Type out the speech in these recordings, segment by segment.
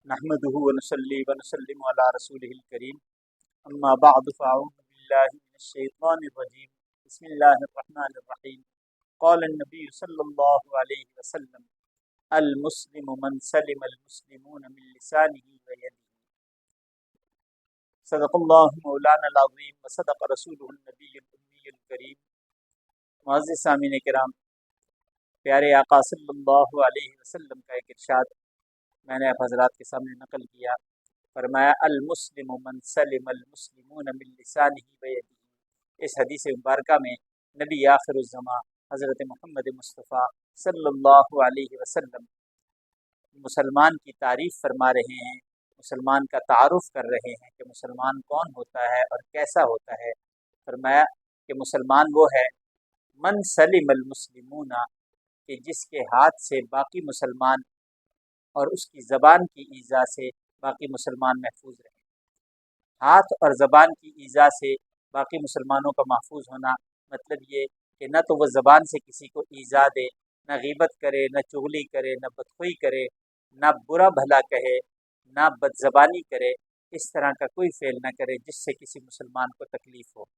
نحمده ونصلي ونسلم على رسوله الكريم اما بعد فاعوذ بالله من الشيطان الرجيم بسم الله الرحمن الرحيم قال النبي صلى الله عليه وسلم المسلم من سلم المسلمون من لسانه ويده صدق الله مولانا العظيم وصدق رسوله النبي الأمي الكريم۔ معزز سامعین کرام، پیارے آقا صلی اللہ علیہ وسلم کا ایک ارشاد میں نے آپ حضرات کے سامنے نقل کیا۔ فرمایا المسلم من سلم المسلمون من لسانه ویده۔ اس حدیث مبارکہ میں نبی آخر الزمان حضرت محمد مصطفیٰ صلی اللہ علیہ وسلم مسلمان کی تعریف فرما رہے ہیں، مسلمان کا تعارف کر رہے ہیں کہ مسلمان کون ہوتا ہے اور کیسا ہوتا ہے۔ فرمایا کہ مسلمان وہ ہے من سلم المسلمون، کہ جس کے ہاتھ سے باقی مسلمان اور اس کی زبان کی ایذا سے باقی مسلمان محفوظ رہیں۔ ہاتھ اور زبان کی ایذا سے باقی مسلمانوں کا محفوظ ہونا مطلب یہ کہ نہ تو وہ زبان سے کسی کو ایذا دے، نہ غیبت کرے، نہ چغلی کرے، نہ بدخوئی کرے، نہ برا بھلا کہے، نہ بد زبانی کرے، اس طرح کا کوئی فعل نہ کرے جس سے کسی مسلمان کو تکلیف ہو،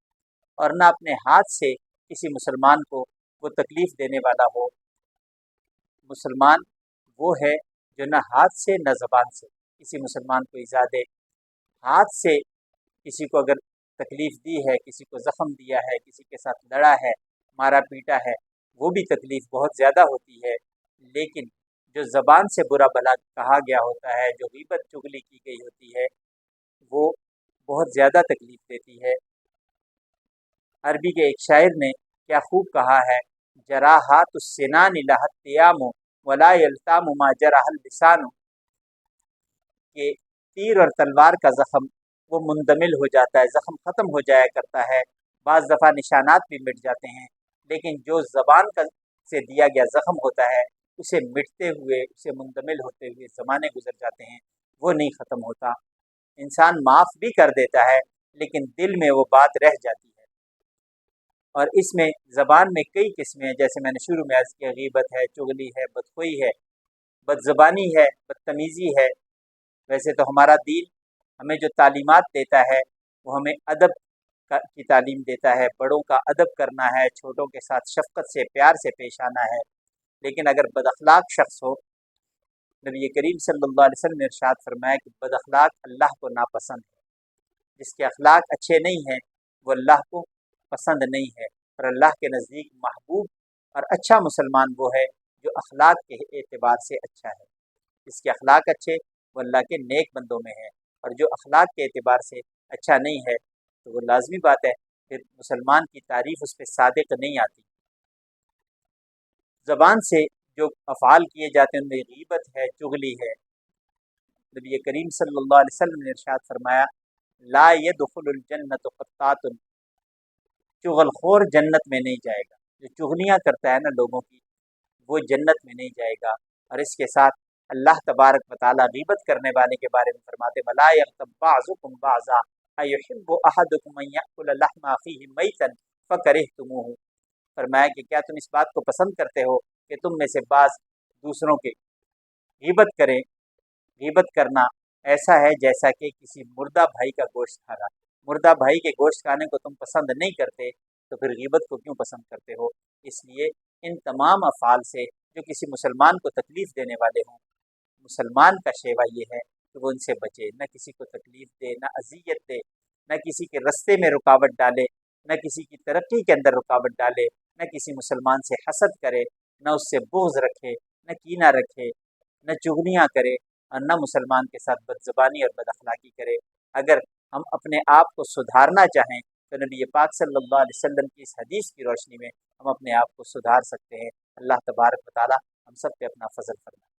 اور نہ اپنے ہاتھ سے کسی مسلمان کو وہ تکلیف دینے والا ہو۔ مسلمان وہ ہے جو نہ ہاتھ سے نہ زبان سے کسی مسلمان کو ایذا دے۔ ہاتھ سے کسی کو اگر تکلیف دی ہے، کسی کو زخم دیا ہے، کسی کے ساتھ لڑا ہے، مارا پیٹا ہے، وہ بھی تکلیف بہت زیادہ ہوتی ہے، لیکن جو زبان سے برا بھلا کہا گیا ہوتا ہے، جو غیبت چغلی کی گئی ہوتی ہے، وہ بہت زیادہ تکلیف دیتی ہے۔ عربی کے ایک شاعر نے کیا خوب کہا ہے، جراحات السنان لها التیام ولا یلتام ما جرح اللسان، کہ تیر اور تلوار کا زخم وہ مندمل ہو جاتا ہے، زخم ختم ہو جایا کرتا ہے، بعض دفعہ نشانات بھی مٹ جاتے ہیں، لیکن جو زبان کا سے دیا گیا زخم ہوتا ہے اسے مٹتے ہوئے، اسے مندمل ہوتے ہوئے زمانے گزر جاتے ہیں، وہ نہیں ختم ہوتا۔ انسان معاف بھی کر دیتا ہے لیکن دل میں وہ بات رہ جاتی ہے۔ اور اس میں زبان میں کئی قسمیں ہیں، جیسے میں نے شروع میں عرض کیا، غیبت ہے، چغلی ہے، بدخوئی ہے، بد زبانی ہے، بدتمیزی ہے۔ ویسے تو ہمارا دین ہمیں جو تعلیمات دیتا ہے وہ ہمیں ادب کی تعلیم دیتا ہے، بڑوں کا ادب کرنا ہے، چھوٹوں کے ساتھ شفقت سے پیار سے پیش آنا ہے، لیکن اگر بد اخلاق شخص ہو، نبی کریم صلی اللہ علیہ وسلم نے ارشاد فرمایا کہ بد اخلاق اللہ کو ناپسند ہے، جس کے اخلاق اچھے نہیں ہیں وہ اللہ کو پسند نہیں ہے، اور اللہ کے نزدیک محبوب اور اچھا مسلمان وہ ہے جو اخلاق کے اعتبار سے اچھا ہے۔ جس کے اخلاق اچھے وہ اللہ کے نیک بندوں میں ہے، اور جو اخلاق کے اعتبار سے اچھا نہیں ہے تو وہ لازمی بات ہے پھر مسلمان کی تعریف اس پہ صادق نہیں آتی۔ زبان سے جو افعال کیے جاتے ہیں ان میں غیبت ہے، چغلی ہے۔ نبی کریم صلی اللہ علیہ وسلم نے ارشاد فرمایا لا يدخل الجنت قطات، چغل خور جنت میں نہیں جائے گا۔ جو چغلیاں کرتا ہے نا لوگوں کی، وہ جنت میں نہیں جائے گا۔ اور اس کے ساتھ اللہ تبارک و تعالیٰ غیبت کرنے والے کے بارے میں فرماتے وَلَا يَغْتَبْ بَعْضُكُمْ بَعْضًا أَيُحِبُّ أَحَدُكُمْ أَن يَأْكُلَ لَحْمَ أَخِيهِ مَيْتًا فَكَرِهْتُمُوهُ۔ فرمایا کہ کیا تم اس بات کو پسند کرتے ہو کہ تم میں سے بعض دوسروں کے غیبت کریں؟ غیبت کرنا ایسا ہے جیسا کہ کسی مردہ بھائی کا گوشت کھانا۔ مردہ بھائی کے گوشت کھانے کو تم پسند نہیں کرتے تو پھر غیبت کو کیوں پسند کرتے ہو؟ اس لیے ان تمام افعال سے جو کسی مسلمان کو تکلیف دینے والے ہوں، مسلمان کا شیوا یہ ہے کہ وہ ان سے بچے، نہ کسی کو تکلیف دے، نہ اذیت دے، نہ کسی کے رستے میں رکاوٹ ڈالے، نہ کسی کی ترقی کے اندر رکاوٹ ڈالے، نہ کسی مسلمان سے حسد کرے، نہ اس سے بغض رکھے، نہ کینہ رکھے، نہ چغلیاں کرے، اور نہ مسلمان کے ساتھ بد زبانی اور بد اخلاقی کرے۔ اگر ہم اپنے آپ کو سدھارنا چاہیں تو نبی پاک صلی اللہ علیہ وسلم کی اس حدیث کی روشنی میں ہم اپنے آپ کو سدھار سکتے ہیں۔ اللہ تبارک و تعالی ہم سب پہ اپنا فضل فرمائے۔